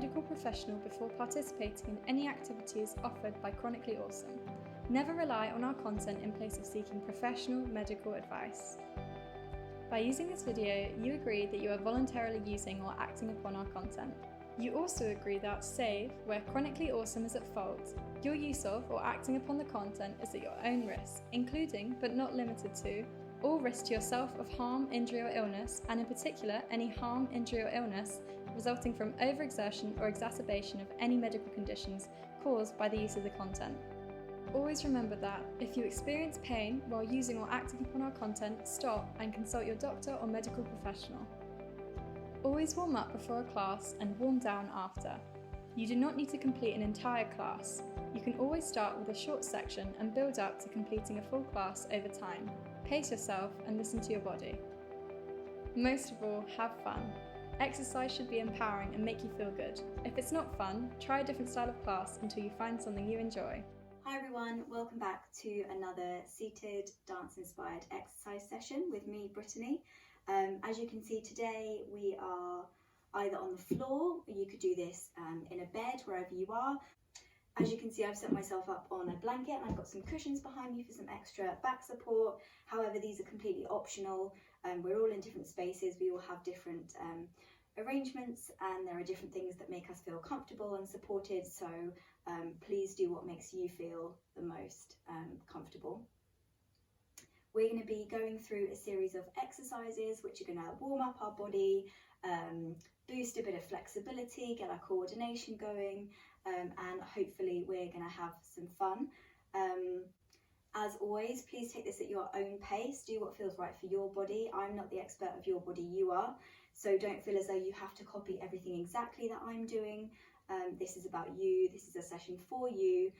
medical professional before participating in any activities offered by Chronically Awesome. Never rely on our content in place of seeking professional medical advice. By using this video, you agree that you are voluntarily using or acting upon our content. You also agree that, save where Chronically Awesome is at fault, your use of or acting upon the content is at your own risk, including, but not limited to, all risk to yourself of harm, injury or illness, and in particular any harm, injury or illness resulting from overexertion or exacerbation of any medical conditions caused by the use of the content. Always remember that, if you experience pain while using or acting upon our content, stop and consult your doctor or medical professional. Always warm up before a class and warm down after. You do not need to complete an entire class. You can always start with a short section and build up to completing a full class over time. Pace yourself and listen to your body. Most of all, have fun. Exercise should be empowering and make you feel good. If it's not fun, try a different style of class until you find something you enjoy. Hi everyone, welcome back to another seated dance-inspired exercise session with me, Brittany. As you can see today, we are either on the floor, or you could do this in a bed, wherever you are. As you can see, I've set myself up on a blanket and I've got some cushions behind me for some extra back support. However, these are completely optional. We're all in different spaces, we all have different arrangements, and there are different things that make us feel comfortable and supported, so please do what makes you feel the most comfortable. We're going to be going through a series of exercises which are going to warm up our body, boost a bit of flexibility, get our coordination going, and hopefully we're going to have some fun. As always, please take this at your own pace. Do what feels right for your body. I'm not the expert of your body, you are. So don't feel as though you have to copy everything exactly that I'm doing. This is about you. This is a session for you.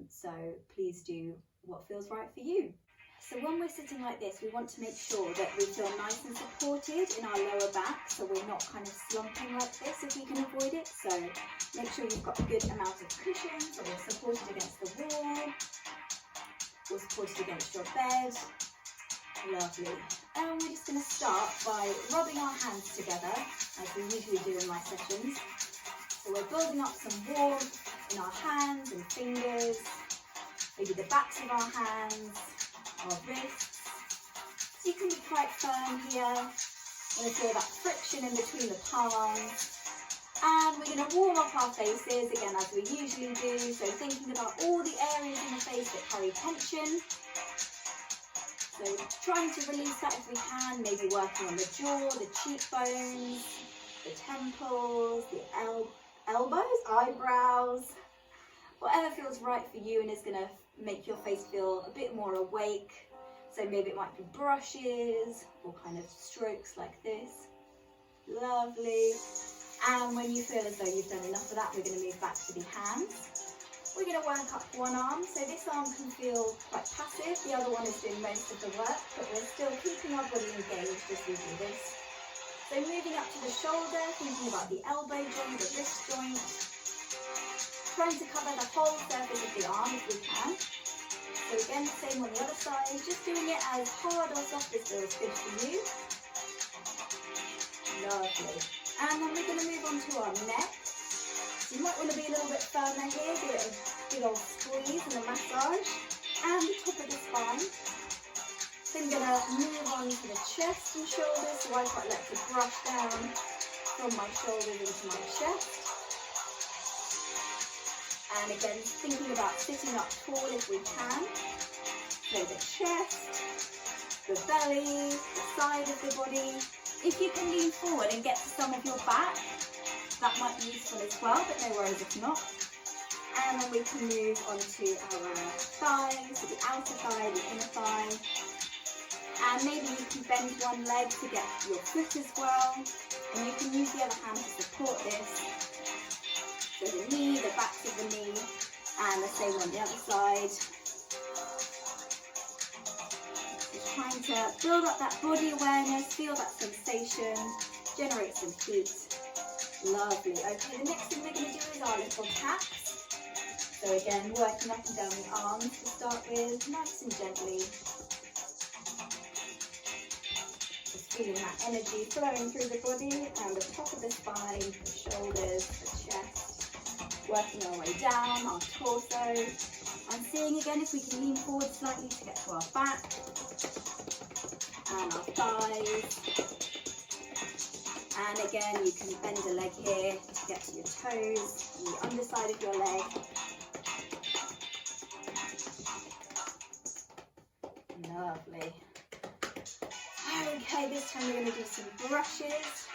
So please do what feels right for you. So when we're sitting like this, we want to make sure that we feel nice and supported in our lower back, so we're not kind of slumping like this if we can avoid it. So make sure you've got a good amount of cushion, so we're supported against the wall, or supported against your bed. Lovely. And we're just going to start by rubbing our hands together, as we usually do in my sessions. So we're building up some warmth in our hands and fingers, maybe the backs of our hands, our wrists. So you can be quite firm here. We're going to feel that friction in between the palms. And we're going to warm up our faces, again as we usually do. So thinking about all the areas in the face that carry tension. So trying to release that if we can, maybe working on the jaw, the cheekbones, the temples, the elbows, eyebrows, whatever feels right for you and is going to make your face feel a bit more awake. So maybe it might be brushes or kind of strokes like this. Lovely. And when you feel as though you've done enough of that, we're going to move back to the hands. We're going to work up one arm, so this arm can feel quite passive, the other one is doing most of the work, but we're still keeping our body engaged as we do this. So moving up to the shoulder, thinking about the elbow joint, the wrist joint, trying to cover the whole surface of the arm if we can. So again, same on the other side, just doing it as hard or soft as feels good for you. Lovely. And then we're going to move on to our neck. You might want to be a little bit firmer here, give it a big old squeeze and a massage, and the top of the spine. Then going to move on to the chest and shoulders, so I quite like to brush down from my shoulders into my chest. And again, thinking about sitting up tall if we can. So the chest, the belly, the side of the body. If you can lean forward and get to some of your back, that might be useful as well, but no worries if not. And then we can move on to our thighs, so the outer thigh, the inner thigh. And maybe you can bend one leg to get your foot as well. And you can use the other hand to support this. So the knee, the backs of the knee, and the same on the other side. Just trying to build up that body awareness, feel that sensation, generate some heat. Lovely. Okay, the next thing we're going to do is our little taps. So again, working up and down the arms to start with, nice and gently. Just feeling that energy flowing through the body and the top of the spine, the shoulders, the chest, working our way down, our torso, and seeing again if we can lean forward slightly to get to our back and our thighs. And again, you can bend a leg here to get to your toes and the underside of your leg. Lovely. Okay, this time we're going to do some brushes.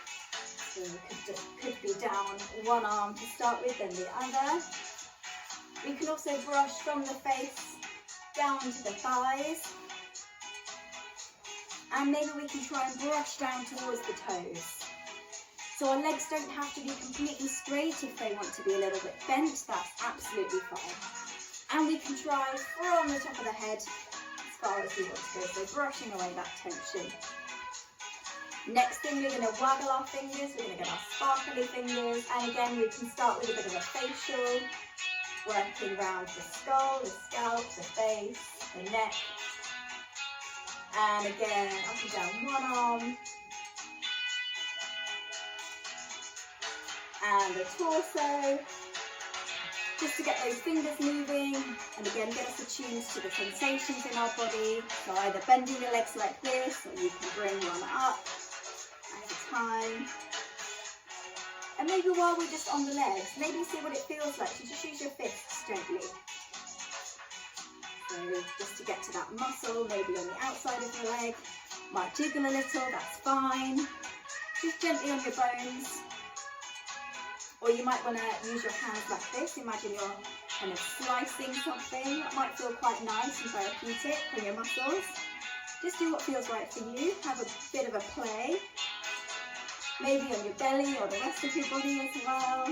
So we could be down one arm to start with, then the other. We can also brush from the face down to the thighs. And maybe we can try and brush down towards the toes. So our legs don't have to be completely straight. If they want to be a little bit bent, that's absolutely fine. And we can try from the top of the head as far as we want to go, so brushing away that tension. Next thing, we're going to waggle our fingers, we're going to get our sparkly fingers, and again we can start with a bit of a facial, working around the skull, the scalp, the face, the neck, and again up and down one arm, and the torso, just to get those fingers moving, and again get us attuned to the sensations in our body. So either bending the legs like this, or you can bring one up at a time. And maybe while we're just on the legs, maybe see what it feels like to just use your fists gently. So just to get to that muscle, maybe on the outside of your leg, might jiggle a little, that's fine. Just gently on your bones. Or you might want to use your hands like this. Imagine you're kind of slicing something. That might feel quite nice and therapeutic for your muscles. Just do what feels right for you. Have a bit of a play. Maybe on your belly or the rest of your body as well.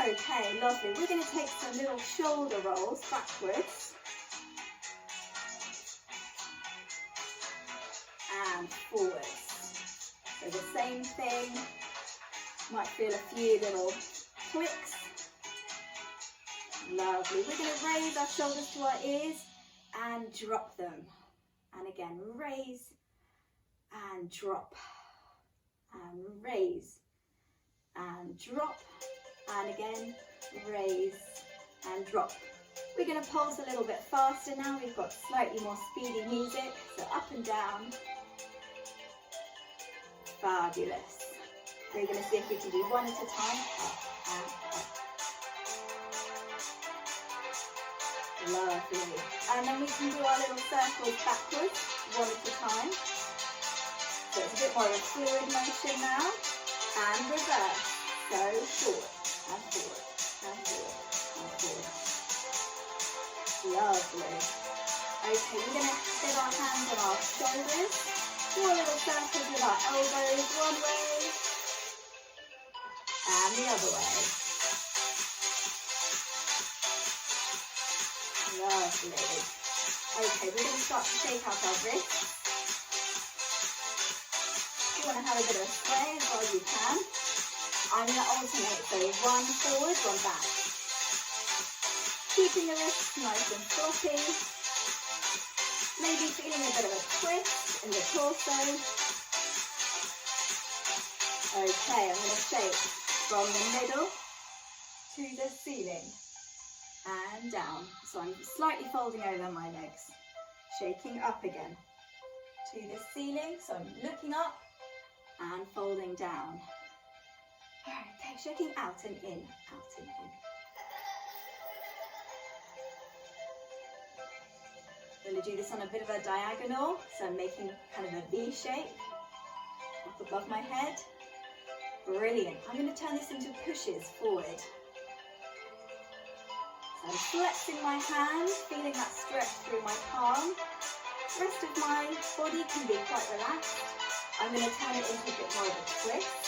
Okay, lovely. We're going to take some little shoulder rolls backwards. And forwards. So the same thing. Might feel a few little clicks. Lovely. We're going to raise our shoulders to our ears and drop them. And again, raise and drop. And raise and drop. And again, raise and drop. We're going to pulse a little bit faster now. We've got slightly more speedy music. So up and down. Fabulous. We're going to see if we can do one at a time. Up and up. Lovely. And then we can do our little circles backwards, one at a time. So it's a bit more of a fluid motion now. And reverse. So forward, and forward, and forward, and forward. Lovely. Okay, we're going to get our hands on our shoulders. Do a little circle with our elbows one way. And the other way. Lovely. Okay, we're going to start to shake out our wrists. You want to have a bit of a sway as well as you can. I'm going to alternate, so one forward, one back. Keeping the wrists nice and floppy. Maybe feeling a bit of a twist in the torso. Okay, I'm going to shake from the middle to the ceiling and down. So I'm slightly folding over my legs, shaking up again to the ceiling. So I'm looking up and folding down. Okay, shaking out and in, out and in. I'm going to do this on a bit of a diagonal, so I'm making kind of a V shape up above my head. Brilliant. I'm going to turn this into pushes forward. So I'm flexing my hand, feeling that stretch through my palm. The rest of my body can be quite relaxed. I'm going to turn it into a bit more of a twist.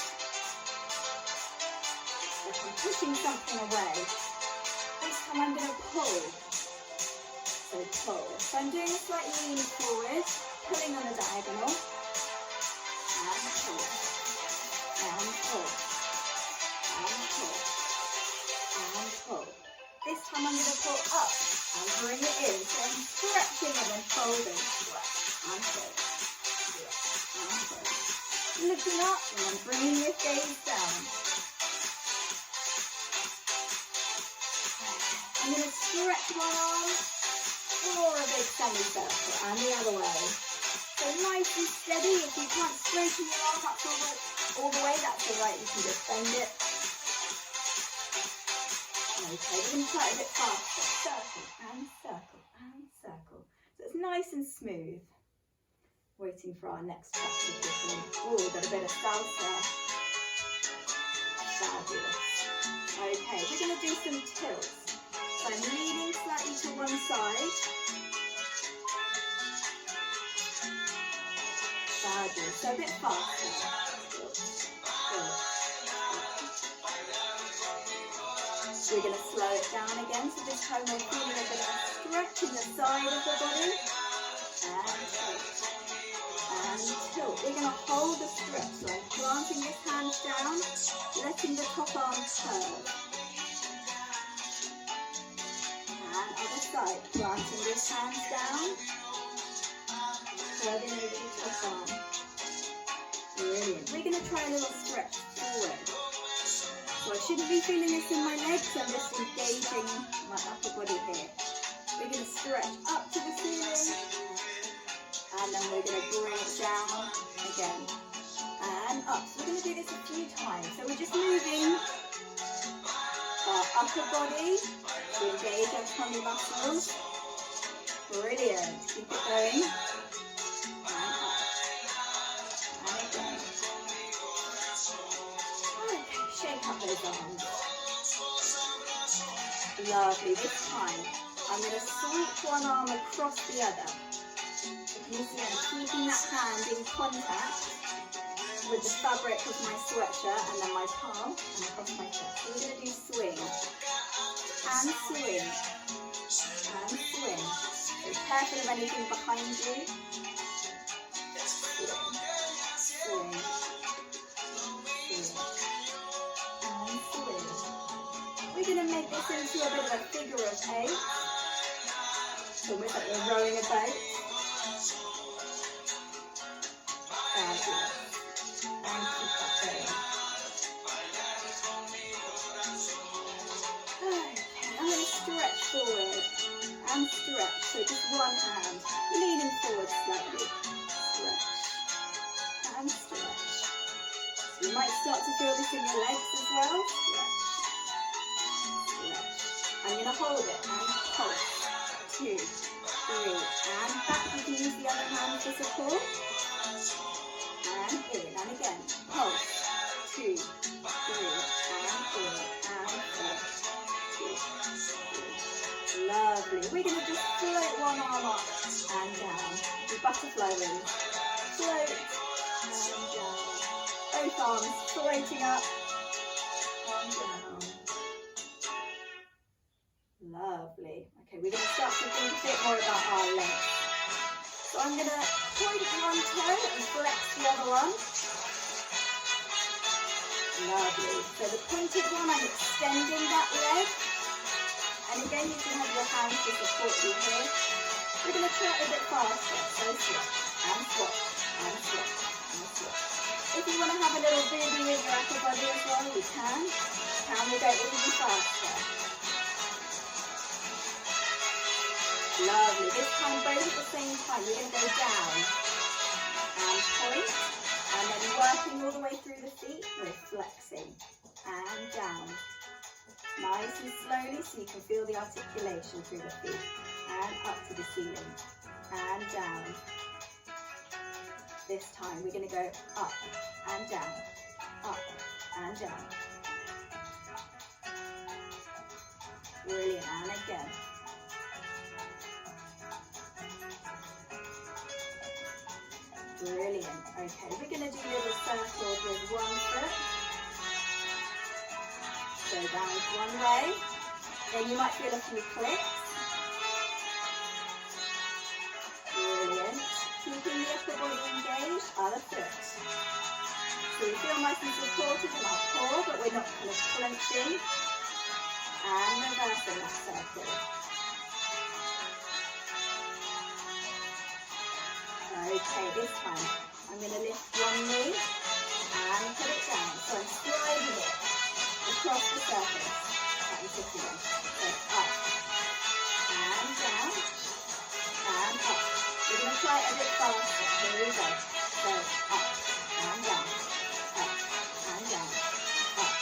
So if I'm pushing something away, this time I'm going to pull. So pull. So I'm doing a slight lean forward, pulling on the diagonal, and pull. And pull, and pull, and pull. This time I'm going to pull up and bring it in. So I'm stretching and then folding, and pull, Looking up and then bringing your gaze down. I'm going to stretch one arm for a big semicircle and the other way. So nice and steady. If you can't straighten your arm up all the way, that's all right. You can just bend it. Okay, we're going to try it a bit faster. Circle and circle and circle. So it's nice and smooth. Waiting for our next practice. Oh, we've got a bit of salsa. Fabulous. Okay, we're going to do some tilts. So I'm leaning slightly to one side. Fabulous. So a bit faster. Good. We're going to slow it down again. So this time we're feeling a bit of a stretch in the side of the body. And tilt. And tilt. We're going to hold the stretch. So I'm planting this hand down, letting the top arm curve. And other side, planting this hand down, curving over the top arm. Brilliant. We're going to try a little stretch forward. So I shouldn't be feeling this in my legs, I'm just engaging my upper body here. We're going to stretch up to the ceiling, and then we're going to bring it down again, and up. So we're going to do this a few times. So we're just moving our upper body to engage our tummy muscles. Brilliant. Keep it going. And up. And again. Okay, shake up those arms. Lovely. This time, I'm going to sweep one arm across the other. You see I'm keeping that hand in contact with the fabric of my sweatshirt and then my palm and across my chest. So we're going to do swing. And swing. And swing. So be careful of anything behind you. Swing. Swing. Swing. And swing. We're going to make this into a bit of a figure of 8. So almost like we're rowing a boat. Fabulous. And keep that going. Okay, I'm going to stretch forward and stretch. So just one hand, leaning forward slightly. Stretch and stretch. So you might start to feel this in your legs as well. Stretch. Stretch. I'm going to hold it and pulse. 2, 3, and back. You can use the other hand for support. And in, and again, pulse, 2, 3, and in, and 4, 2, 3. Lovely. We're going to just float one arm up and down. Do butterfly wings. Float and down. Both arms floating up and down. Lovely. Okay, we're going to start to think a bit more about our legs. So I'm going to point one toe and flex the other one. Lovely. So the pointed one, I'm extending that leg. And again, you can have your hands to support you here. We're going to try it a bit faster. So swap, and swap, and swap, and swap. If you want to have a little booby with your upper body as well, we can. Can we go even faster? Lovely. This time, both at the same time, we're going to go down and point, and then working all the way through the feet, we're flexing and down. Nice and slowly so you can feel the articulation through the feet, and up to the ceiling and down. This time, we're going to go up and down, up and down. Brilliant. And again. Brilliant. Okay, we're going to do little circles with one foot. So down one way. Then you might feel a few clicks. Brilliant. Keeping the upper body engaged, other foot. So we feel nice and supported in our core, but we're not kind of clenching. And reversing that circle. Okay, Okay, this time I'm going to lift one knee and put it down. So I'm sliding it across the surface. That was it again. So up and down and up. We're going to try it a bit faster. Here we go. So up and down, up and down, up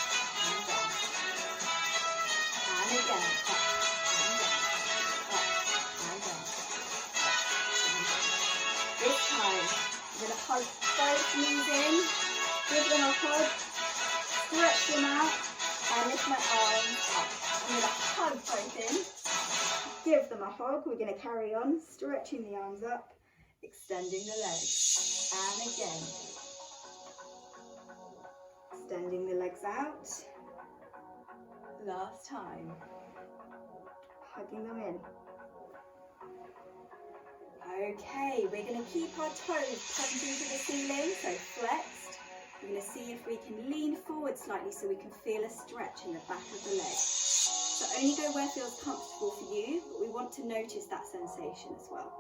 and down. And again, up and down, up and down, up and down. This time, I'm going to hug both knees in, give them a hug, stretch them out, and lift my arms up. I'm going to hug both in, give them a hug. We're going to carry on, stretching the arms up, extending the legs. And again, extending the legs out. Last time, hugging them in. Okay, we're going to keep our toes pointing to the ceiling, so flexed. We're going to see if we can lean forward slightly so we can feel a stretch in the back of the leg. So only go where feels comfortable for you, but we want to notice that sensation as well.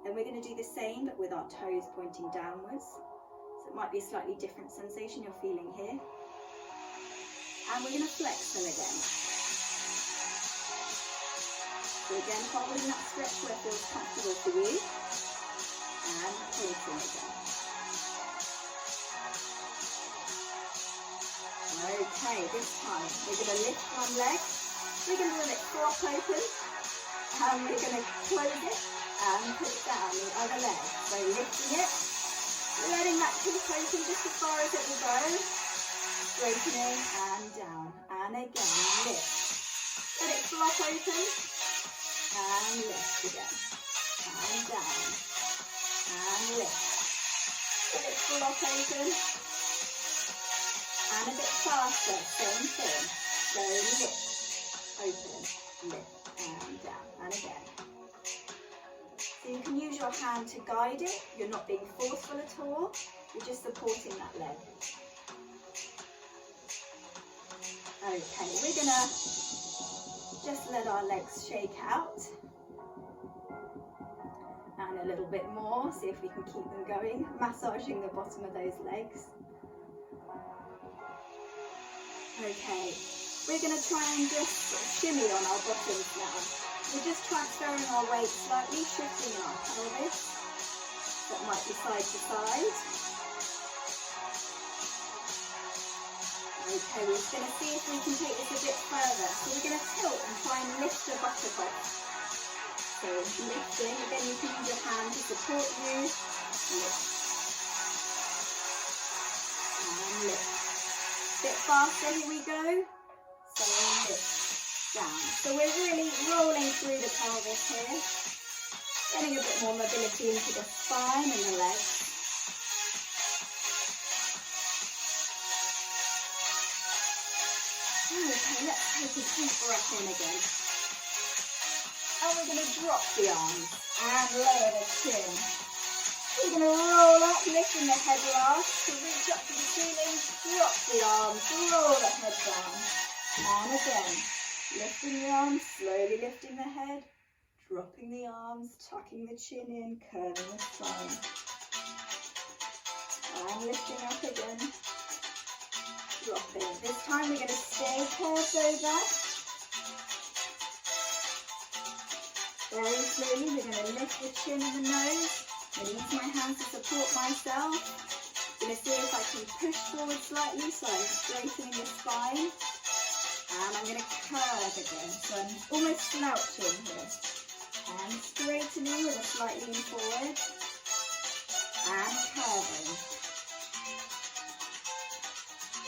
Then we're going to do the same, but with our toes pointing downwards. So it might be a slightly different sensation you're feeling here. And we're going to flex them again. So again, holding that stretch where it feels comfortable for you. And pointing again. Okay, this time we're going to lift one leg. We're going to let it flop open. And we're going to close it and put it down the other leg. So lifting it, letting that hip open just as far as it will go. Straightening and down. And again, lift. Let it flop open. And lift again. And down. And lift. Let it flop open. And a bit faster, same thing. Slowly lift. Open. Lift. And down. And again. So you can use your hand to guide it. You're not being forceful at all. You're just supporting that leg. Okay, we're going to just let our legs shake out. And a little bit more. See if we can keep them going. Massaging the bottom of those legs. Okay, we're going to try and just shimmy on our bottoms now. We're just transferring our weight slightly, shifting our pelvis. That might be side to side. Okay, we're just going to see if we can take this a bit further. So we're going to tilt and try and lift the butterfly. So lifting, again you can use your hand to support you. Lift. And lift. Bit faster, here we go. So lift. Down. So we're really rolling through the pelvis here, getting a bit more mobility into the spine and the legs. Okay, let's take a deep breath in again. And we're going to drop the arms and lower the chin. We're going to roll up, lifting the head last, to reach up to the ceiling, drop the arms, roll the head down. And again. Lifting the arms, slowly lifting the head, dropping the arms, tucking the chin in, curving the spine. And lifting up again, dropping. This time we're going to stay curved over. Very slowly we're going to lift the chin and the nose. I'm going to use my hands to support myself. I'm going to see if I can push forward slightly so I'm straightening the spine. And I'm going to curve again, so I'm almost slouching here. And straightening with a slight lean forward. And curving.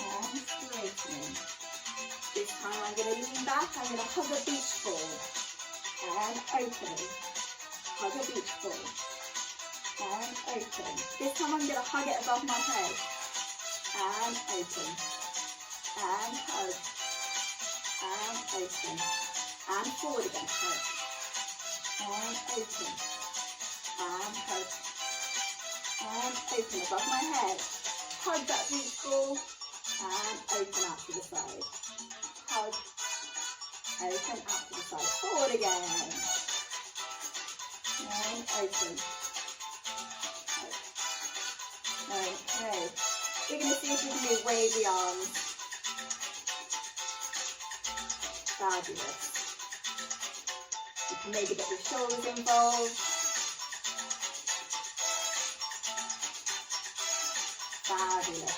And straightening. This time I'm going to lean back, I'm going to hug a beach ball. And opening. Hug a beach ball. And open. This time I'm going to hug it above my head. And open. And hug. And open. And forward again. Hug. And open. And hug. And open above my head. Hug that beach ball. And open out to the side. Hug. Open out to the side. Forward again. And open. Okay. We're going to see if we can do wavy arms. Fabulous. You can maybe get your shoulders involved. Fabulous.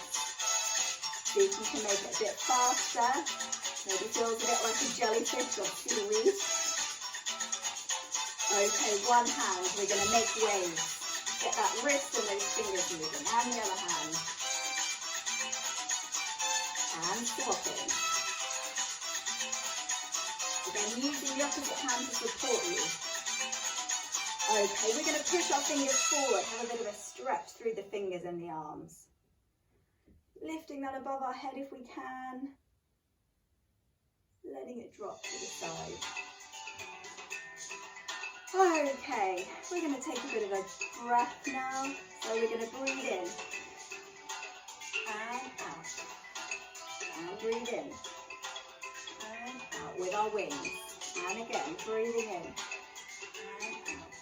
See if you can make it a bit faster. Maybe feels a bit like a jellyfish or seaweed. Okay, one hand, we're going to make waves. Get that wrist and those fingers moving, and the other hand. And swapping. Again, using the opposite hand to support you. Okay, we're going to push our fingers forward, have a bit of a stretch through the fingers and the arms. Lifting that above our head if we can. Letting it drop to the side. Okay, we're going to take a bit of a breath now. So we're going to breathe in. And out. And breathe in. And out with our wings. And again, breathing in. And out.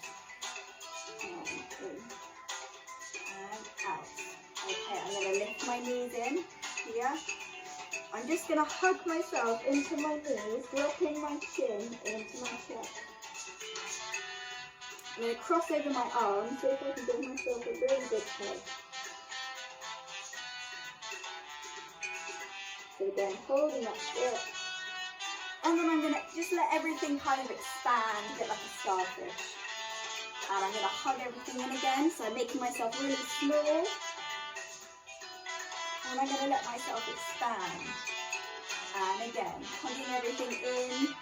And in. And out. Okay, I'm going to lift my knees in here. I'm just going to hug myself into my knees, dropping my chin into my chest. I'm going to cross over my arms, see if I can give myself a really big hug. So again, holding that grip. And then I'm going to just let everything kind of expand, a bit like a starfish. And I'm going to hug everything in again, so I'm making myself really small. And I'm going to let myself expand. And again, hugging everything in.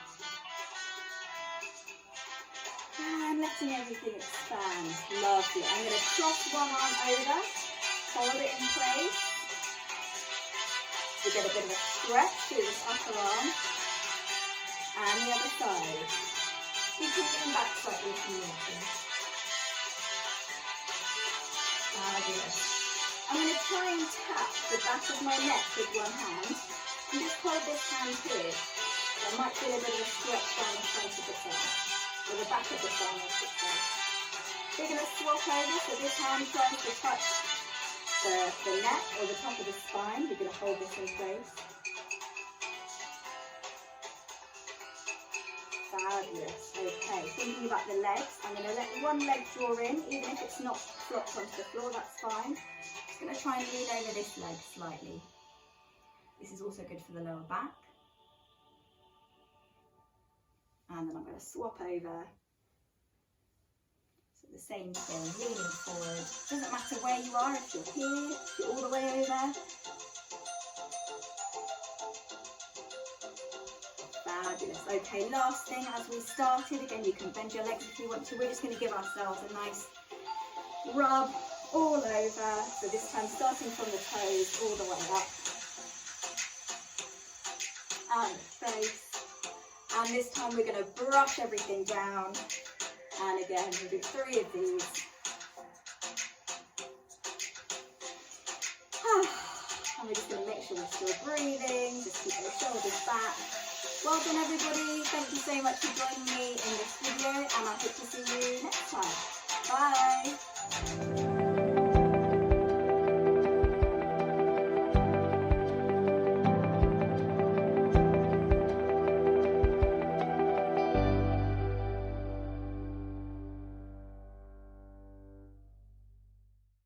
And letting everything expand. Lovely. I'm going to cross one arm over, hold it in place. So get a bit of a stretch through this upper arm. And the other side. You can lean back slightly if you want to. Fabulous. I'm going to try and tap the back of my neck with one hand. And just hold this hand here. There might feel a bit of a stretch down the front of the thumb. Or the back of the thumb, I should say. We're going to swap over, so this hand tries to touch the neck or the top of the spine. We're going to hold this in place. Fabulous. Okay, thinking about the legs, I'm going to let one leg draw in, even if it's not flopped onto the floor, that's fine. Just going to try and lean over this leg slightly. This is also good for the lower back. And then I'm going to swap over. So the same thing, leaning forward. Doesn't matter where you are, if you're here, if you're all the way over. Fabulous. Okay, last thing as we started, again you can bend your legs if you want to. We're just going to give ourselves a nice rub all over. So this time starting from the toes all the way up. And the face. And this time we're going to brush everything down. And again, we'll do 3 of these. And we're just going to make sure we're still breathing. Just keep those shoulders back. Well done, everybody. Thank you so much for joining me in this video. And I hope to see you next time. Bye.